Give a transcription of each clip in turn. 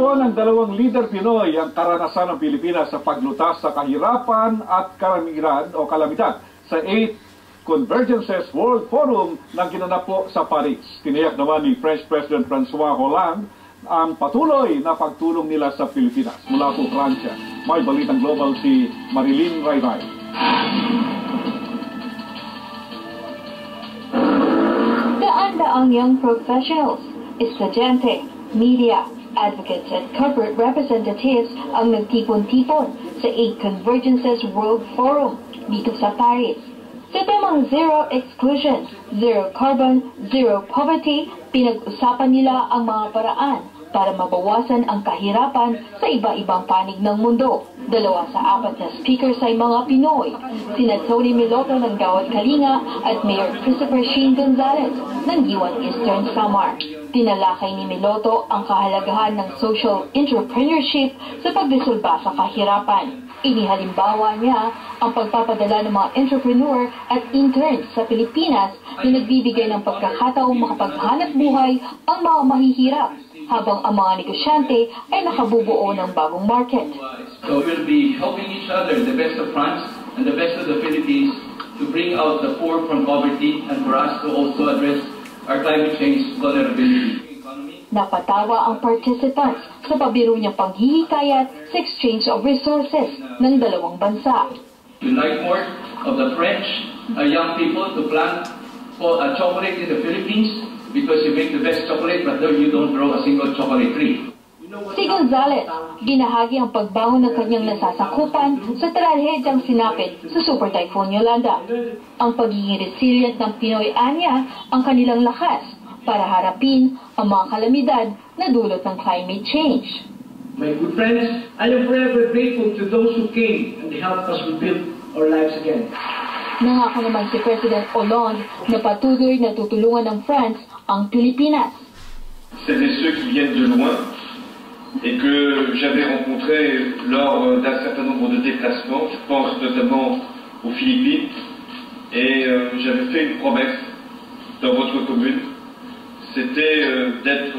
Ng dalawang leader Pinoy ang karanasan ng Pilipinas sa paglutas sa kahirapan at kalamidad sa 8th Convergences World Forum na ginanap po sa Paris. Tiniyak naman ni French President François Hollande ang patuloy na pagtulong nila sa Pilipinas. Mula po Francia, may balitang global si Marilyn Rayray. Daan-daang young professionals, estudyante, media, advocates at corporate representatives ang nagtipon-tipon sa 8 Convergences World Forum dito sa Paris. Sa temang Zero Exclusion, Zero Carbon, Zero Poverty, pinag-usapan nila ang mga paraan para mabawasan ang kahirapan sa iba-ibang panig ng mundo. 2 sa 4 na speakers ay mga Pinoy, sina Tony Miloto ng Gawad Kalinga at Mayor Christopher Sheen Gonzalez ng Giwan Eastern Samar. Tinalakay ni Miloto ang kahalagahan ng social entrepreneurship sa pagresolba sa kahirapan. Inihalimbawa niya ang pagpapadala ng mga entrepreneur at interns sa Pilipinas na nagbibigay ng pagkakataong makapaghanap buhay ang mga mahihirap, habang ang mga negosyante ay nakabubuo ng bagong market. So we'll be helping each other, the best of France and the best of the Philippines, to bring out the poor from poverty and for us to also address our climate change vulnerability. Napatawa ang participants sa pabiro niyang paghihikayat sa exchange of resources ng dalawang bansa. We like more of the French young people to plant chocolate in the Philippines because you make the best chocolate but though you don't grow a single chocolate tree. Si Gonzalez, ginahagi ang pagbangon ng kanyang nasasakupan sa trahedyang sinapit sa Super Typhoon Yolanda. Ang pagiging resilient ng Pinoy anya ang kanilang lakas para harapin ang mga kalamidad na dulot ng climate change. My good friends, I am forever grateful to those who came and helped us rebuild our lives again. Nangako naman si President Hollande na patuloy na tutulungan ng France ang Pilipinas. C'est ceux qui viennent de loin et que j'avais rencontrés lors d'un certain nombre de déplacements, je pense notamment aux Philippines, et j'avais fait une promesse dans votre commune, c'était d'être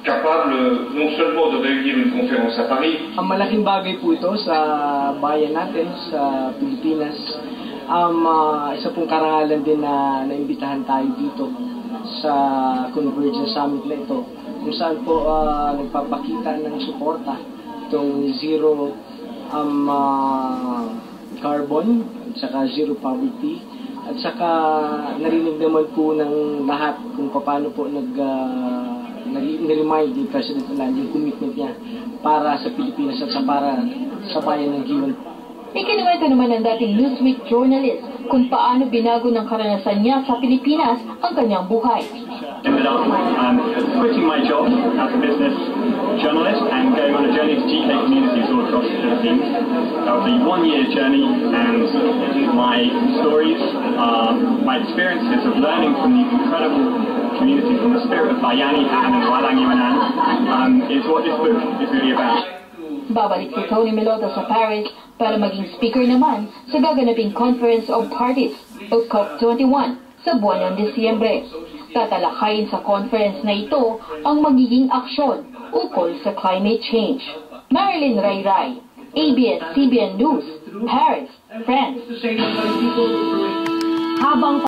capable non seulement de réunir une conférence à Paris. Ang malaking bagay po ito sa bayan natin, sa Pilipinas. Isa pong karangalan din na naimbitahan tayo dito sa Convergence Summit na ito, kung saan po nagpapakita ng suporta itong zero carbon at saka zero poverty, at saka narinig naman po ng lahat kung paano po nag-remind ni President Hollande yung commitment niya para sa Pilipinas at para sa bayan ng Giwan. Ikinuwento naman ng dating Newsweek journalist kung paano binago ng karanasan niya sa Pilipinas ang kanyang buhay. Ended up quitting my job as a business journalist and going on a journey to GK communities all across the Philippines. That was a 1-year journey, and my stories, my experiences of learning from these incredible communities, from the spirit of Bayani and Walang Iwanan, is what this book is really about. Babalik si Tony Miloto sa Paris para maging speaker naman sa gaganaping Conference of Parties o COP21 sa buwan ng Disyembre. Tatalakayin sa conference na ito ang magiging aksyon ukol sa climate change. Marilyn Rayray, ABS-CBN News, Paris, France. Habang